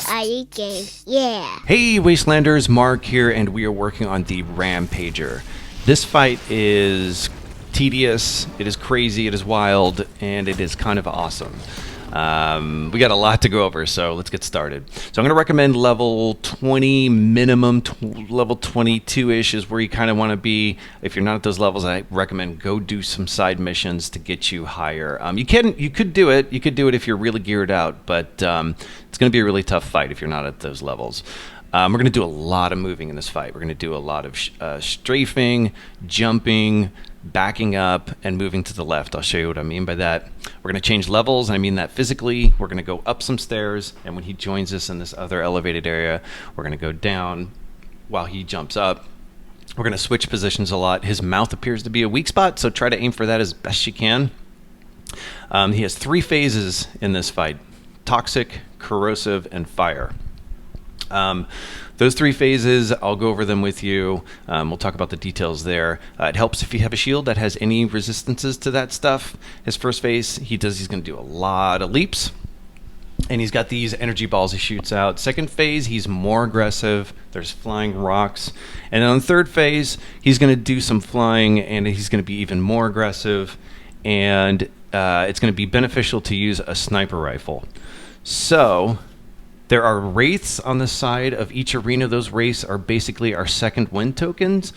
I.Eat.Games, yeah. Hey Wastelanders, Mark here, and we are working on the Rampager. This fight is tedious, it is crazy, it is wild, and it is kind of awesome. We got a lot to go over, so let's get started. So I'm going to recommend level 20 minimum, level 22-ish is where you kind of want to be. If you're not at those levels, I recommend go do some side missions to get you higher. You could do it if you're really geared out, but it's going to be a really tough fight if you're not at those levels. We're going to do a lot of moving in this fight. We're going to do a lot of strafing, jumping, backing up, and moving to the left. I'll show you what I mean by that. We're going to change levels, and I mean that physically. We're going to go up some stairs, and when he joins us in this other elevated area, we're going to go down while he jumps up. We're going to switch positions a lot. His mouth appears to be a weak spot, so try to aim for that as best you can. He has 3 phases in this fight: toxic, corrosive, and fire. Those 3 phases, I'll go over them with you. We'll talk about the details there. It helps if you have a shield that has any resistances to that stuff. His first phase, he's going to do a lot of leaps, and he's got these energy balls he shoots out. Second phase, he's more aggressive. There's flying rocks. And then on the third phase, he's going to do some flying, and he's going to be even more aggressive, and it's going to be beneficial to use a sniper rifle. So there are wraiths on the side of each arena. Those wraiths are basically our second wind tokens.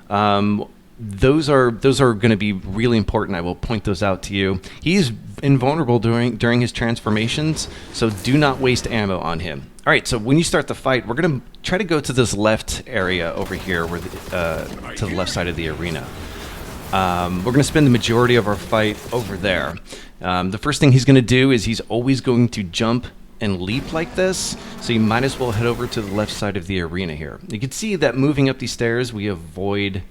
Those are going to be really important. I will point those out to you. He's invulnerable during his transformations, so do not waste ammo on him. All right, so when you start the fight, we're going to try to go to this left area over here, where to the left side of the arena. We're going to spend the majority of our fight over there. The first thing he's going to do is he's always going to jump and leap like this, so you might as well head over to the left side of the arena here. You can see that moving up these stairs, we avoid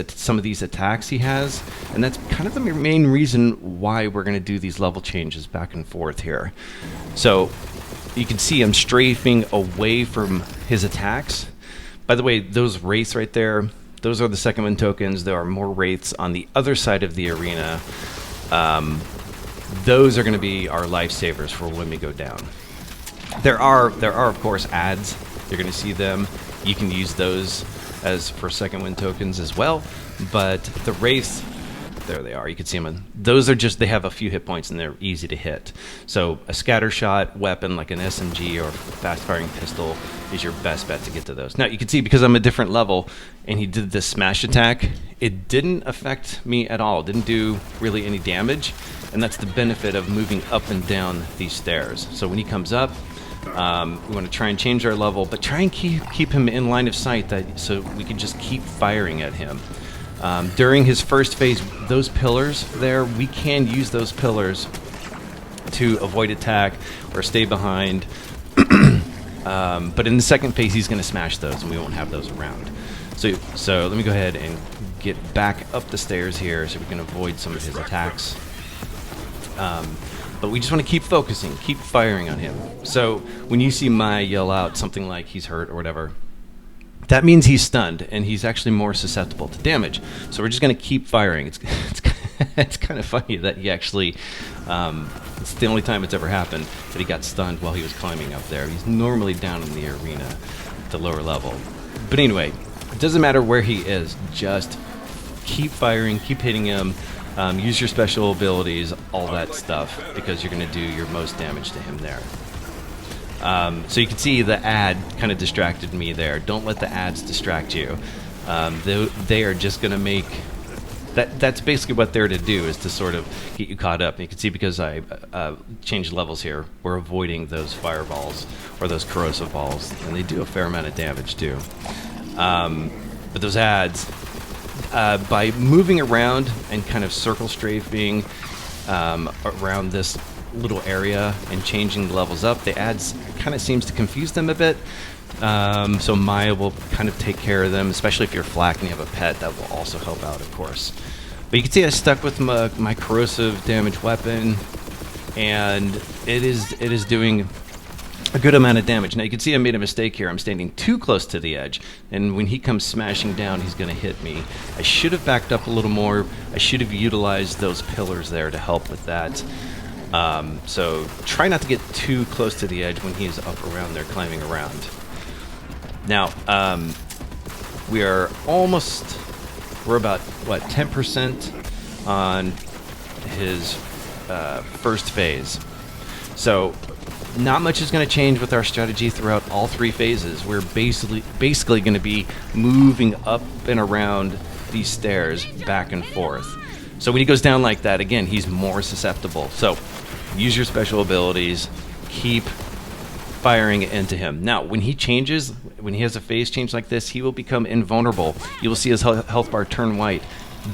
some of these attacks he has, and that's kind of the main reason why we're going to do these level changes back and forth here. So you can see I'm strafing away from his attacks. By the way, those wraiths right there, those are the second wind tokens. There are more wraiths on the other side of the arena. Those are going to be our lifesavers for when we go down. There are of course ads. You're going to see them. You can use those as for second wind tokens as well. But the wraiths, there they are. You can see them. Those are just, they have a few hit points and they're easy to hit. So a scatter shot weapon like an SMG or fast firing pistol is your best bet to get to those. Now you can see, because I'm a different level and he did this smash attack, it didn't affect me at all. It didn't do really any damage. And that's the benefit of moving up and down these stairs. So when he comes up, we want to try and change our level, but try and keep him in line of sight, so we can just keep firing at him. During his first phase, those pillars there, we can use those pillars to avoid attack or stay behind. But in the second phase, he's going to smash those, and we won't have those around. So let me go ahead and get back up the stairs here so we can avoid some of his attacks. But we just want to keep focusing, keep firing on him. So when you see Mai yell out something like he's hurt or whatever, that means he's stunned, and he's actually more susceptible to damage. So we're just going to keep firing. It's kind of funny that he actually, it's the only time it's ever happened that he got stunned while he was climbing up there. He's normally down in the arena at the lower level. But anyway, it doesn't matter where he is, just keep firing, keep hitting him. Use your special abilities, all that stuff, because you're going to do your most damage to him there. So you can see the ad kind of distracted me there. Don't let the ads distract you. They are just going to make... That's basically what they're to do, is to sort of get you caught up. And you can see, because I changed levels here, we're avoiding those fireballs or those corrosive balls, and they do a fair amount of damage too. But those ads... by moving around and kind of circle strafing around this little area and changing the levels up, the ads kind of seems to confuse them a bit. So Maya will kind of take care of them, especially if you're flak and you have a pet. That will also help out, of course. But you can see I stuck with my corrosive damage weapon, and it is doing a good amount of damage. Now you can see I made a mistake here. I'm standing too close to the edge, and when he comes smashing down, he's going to hit me. I should have backed up a little more. I should have utilized those pillars there to help with that. So try not to get too close to the edge when he's up around there climbing around. Now, we're about, what, 10% on his first phase. So not much is going to change with our strategy throughout all 3 phases. We're basically going to be moving up and around these stairs back and forth. So when he goes down like that, again, he's more susceptible. So use your special abilities, keep firing into him. Now, when he changes, when he has a phase change like this, he will become invulnerable. You will see his health bar turn white.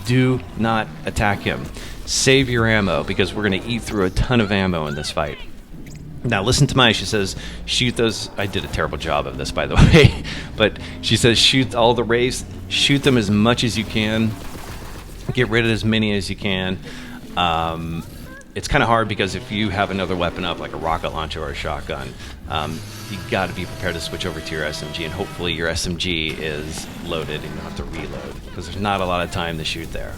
Do not attack him. Save your ammo, because we're going to eat through a ton of ammo in this fight. Now, listen to Maya. She says, shoot those. I did a terrible job of this, by the way. But she says, shoot all the wraiths. Shoot them as much as you can. Get rid of as many as you can. It's kind of hard because if you have another weapon up, like a rocket launcher or a shotgun, you got to be prepared to switch over to your SMG, and hopefully your SMG is loaded and you don't have to reload, because there's not a lot of time to shoot there.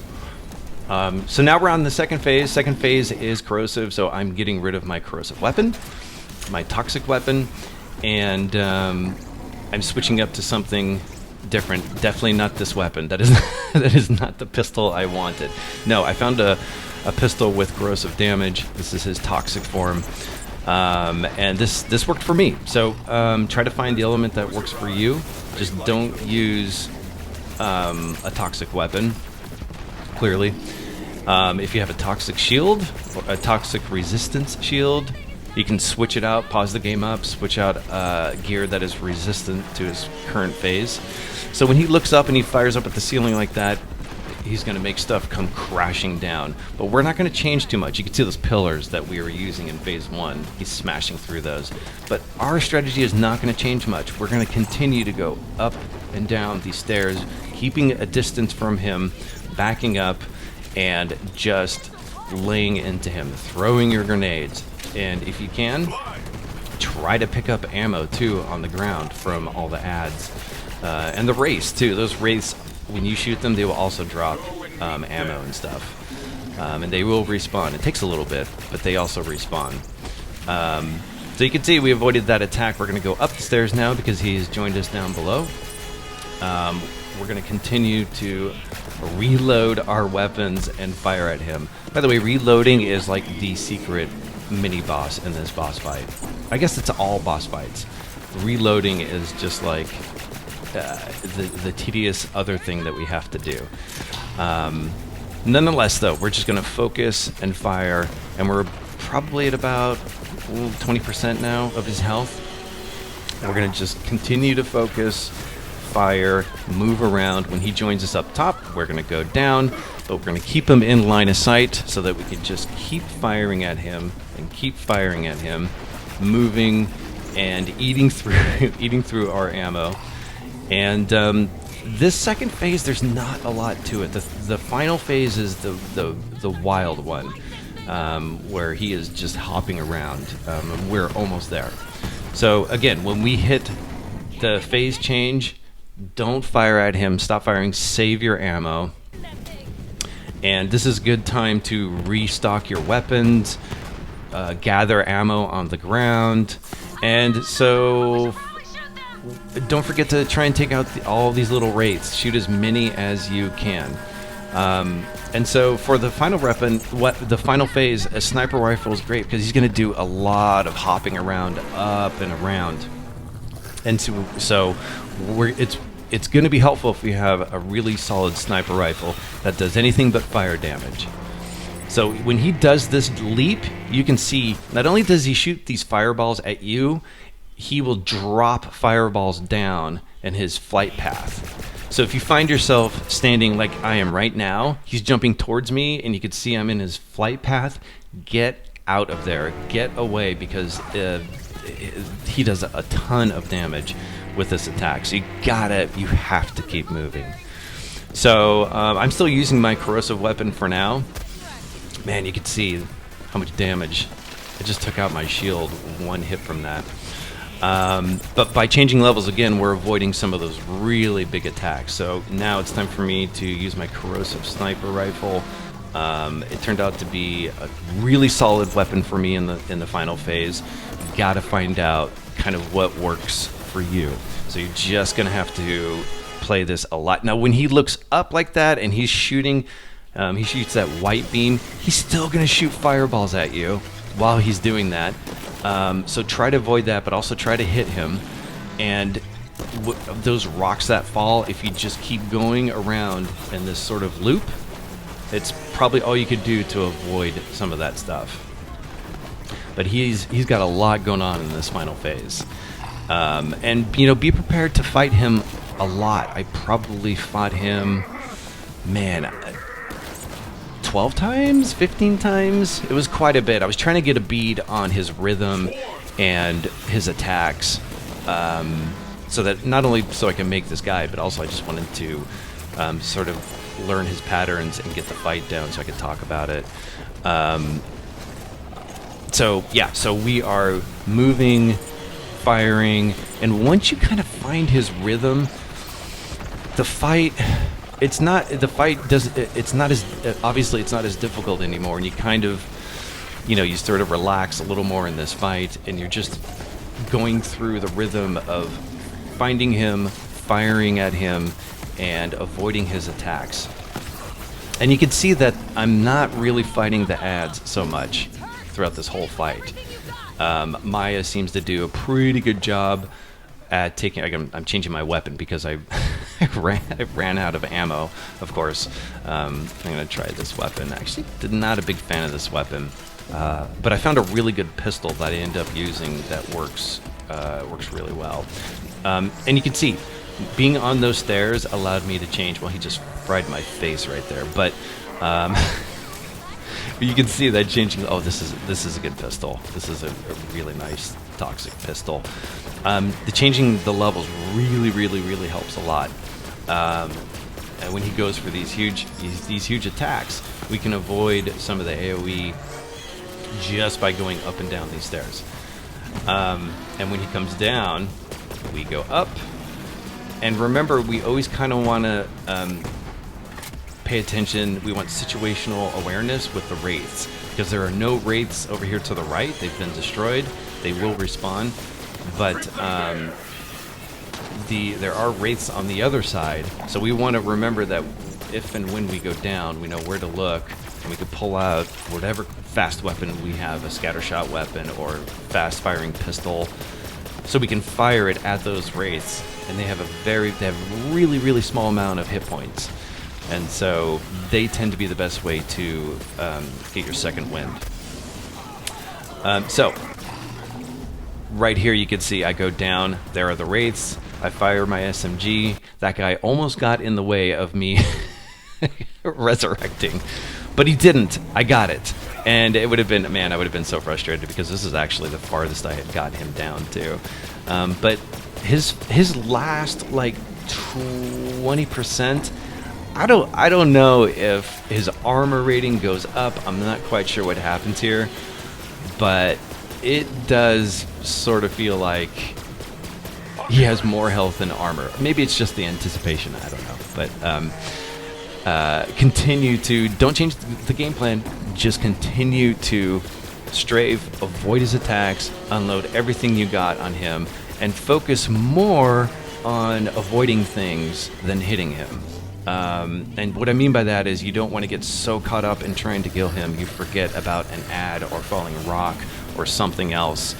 So now we're on the second phase. Second phase is corrosive, so I'm getting rid of my corrosive weapon, my toxic weapon, and I'm switching up to something different. Definitely not this weapon. That is not the pistol I wanted. No, I found a pistol with corrosive damage. This is his toxic form, and this worked for me. So try to find the element that works for you. Just don't use a toxic weapon. Clearly, if you have a toxic shield or a toxic resistance shield, you can switch it out, pause the game up, switch out gear that is resistant to his current phase. So when he looks up and he fires up at the ceiling like that, he's going to make stuff come crashing down. But we're not going to change too much. You can see those pillars that we were using in phase 1. He's smashing through those. But our strategy is not going to change much. We're going to continue to go up and down these stairs, keeping a distance from him, backing up, and just laying into him, throwing your grenades. And if you can, try to pick up ammo too on the ground from all the ads. And the wraiths too. Those wraiths, when you shoot them, they will also drop ammo and stuff. And they will respawn. It takes a little bit, but they also respawn. So you can see we avoided that attack. We're going to go up the stairs now because he's joined us down below. We're going to continue to reload our weapons and fire at him. By the way, reloading is like the secret mini-boss in this boss fight. I guess it's all boss fights. Reloading is just like the tedious other thing that we have to do. Nonetheless, though, we're just going to focus and fire, and we're probably at about 20% now of his health. We're going to just continue to focus, fire, move around. When he joins us up top, we're going to go down, but we're going to keep him in line of sight so that we can just keep firing at him and keep firing at him, moving and eating through our ammo. And this second phase, there's not a lot to it. The final phase is the wild one, where he is just hopping around. We're almost there. So again, when we hit the phase change, don't fire at him. Stop firing. Save your ammo. And this is a good time to restock your weapons, gather ammo on the ground, and so don't forget to try and take out all these little wraiths. Shoot as many as you can. And so for the final weapon, the final phase, a sniper rifle is great because he's going to do a lot of hopping around, up and around. And so it's going to be helpful if we have a really solid sniper rifle that does anything but fire damage. So when he does this leap, you can see not only does he shoot these fireballs at you, he will drop fireballs down in his flight path. So if you find yourself standing like I am right now, he's jumping towards me and you can see I'm in his flight path, get out of there, get away, because he does a ton of damage with this attack. So you have to keep moving. So I'm still using my corrosive weapon for now. Man, you can see how much damage. I just took out my shield, one hit from that. But by changing levels again, we're avoiding some of those really big attacks. So now it's time for me to use my corrosive sniper rifle. It turned out to be a really solid weapon for me in the final phase. Got to find out kind of what works for you. So you're just gonna have to play this a lot. Now, when he looks up like that and he's shooting, he shoots that white beam. He's still gonna shoot fireballs at you while he's doing that. So try to avoid that, but also try to hit him. And those rocks that fall, if you just keep going around in this sort of loop, it's probably all you could do to avoid some of that stuff. But he's got a lot going on in this final phase. And, you know, be prepared to fight him a lot. I probably fought him, man, 12 times, 15 times. It was quite a bit. I was trying to get a bead on his rhythm and his attacks, so that not only so I can make this guy, but also I just wanted to sort of learn his patterns and get the fight down so I could talk about it. So yeah, so we are moving, firing, and once you kind of find his rhythm, the fight, it's not as obviously it's not as difficult anymore, and you kind of, you know, you sort of relax a little more in this fight, and you're just going through the rhythm of finding him, firing at him, and avoiding his attacks. And you can see that I'm not really fighting the ads so much throughout this whole fight. Maya seems to do a pretty good job at taking. I'm changing my weapon because I ran out of ammo, of course. I'm going to try this weapon. Actually, not a big fan of this weapon, but I found a really good pistol that I end up using that works really well. And you can see, being on those stairs allowed me to change. Well, he just fried my face right there, but you can see that changing. Oh, this is a good pistol. This is a really nice toxic pistol. The changing the levels really helps a lot. And when he goes for these huge attacks, we can avoid some of the AoE just by going up and down these stairs. And when he comes down, we go up. And remember, we always kind of want to pay attention. We want situational awareness with the wraiths, because there are no wraiths over here to the right. They've been destroyed. They will respawn, but there are wraiths on the other side. So we want to remember that if and when we go down, we know where to look, and we can pull out whatever fast weapon we have, a scattershot weapon or fast firing pistol, so we can fire it at those wraiths. And they have really small amount of hit points. And so they tend to be the best way to get your second wind. So right here you can see I go down. There are the wraiths. I fire my SMG. That guy almost got in the way of me resurrecting, but he didn't. I got it. And it would have been, man, I would have been so frustrated, because this is actually the farthest I had got him down to. But his last like 20%. I don't know if his armor rating goes up. I'm not quite sure what happens here, but it does sort of feel like he has more health than armor. Maybe it's just the anticipation. I don't know. But don't change the game plan. Just continue to strafe, avoid his attacks, unload everything you got on him, and focus more on avoiding things than hitting him. And what I mean by that is you don't want to get so caught up in trying to kill him you forget about an ad or falling rock or something else,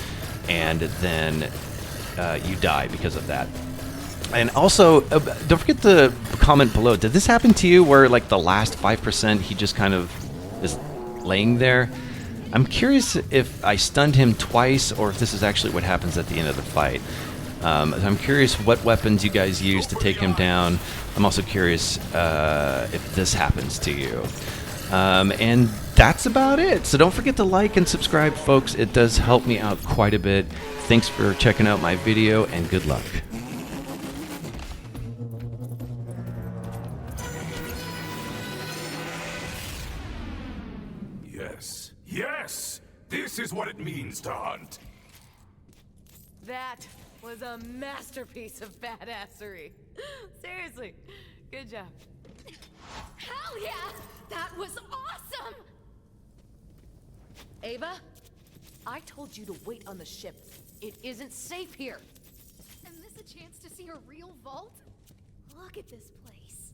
and then you die because of that. And also, don't forget to comment below. Did this happen to you where like the last 5% he just kind of is laying there? I'm curious if I stunned him twice or if this is actually what happens at the end of the fight. I'm curious what weapons you guys use to take him down. I'm also curious if this happens to you. And that's about it. So don't forget to like and subscribe, folks. It does help me out quite a bit. Thanks for checking out my video, and good luck. Yes! This is what it means to hunt! That was a masterpiece of badassery. Seriously, good job. Hell yeah! That was awesome! Ava, I told you to wait on the ship. It isn't safe here. Isn't this a chance to see a real vault? Look at this place.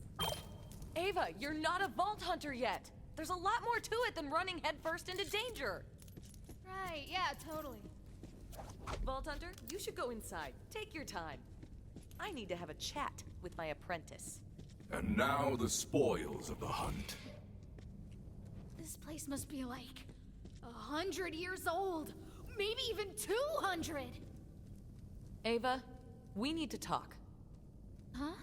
Ava, you're not a vault hunter yet. There's a lot more to it than running headfirst into danger. Right, yeah, totally. Vault hunter, you should go inside. Take your time. I need to have a chat with my apprentice. And now the spoils of the hunt. This place must be like 100 years old. Maybe even 200. Ava, we need to talk. Huh?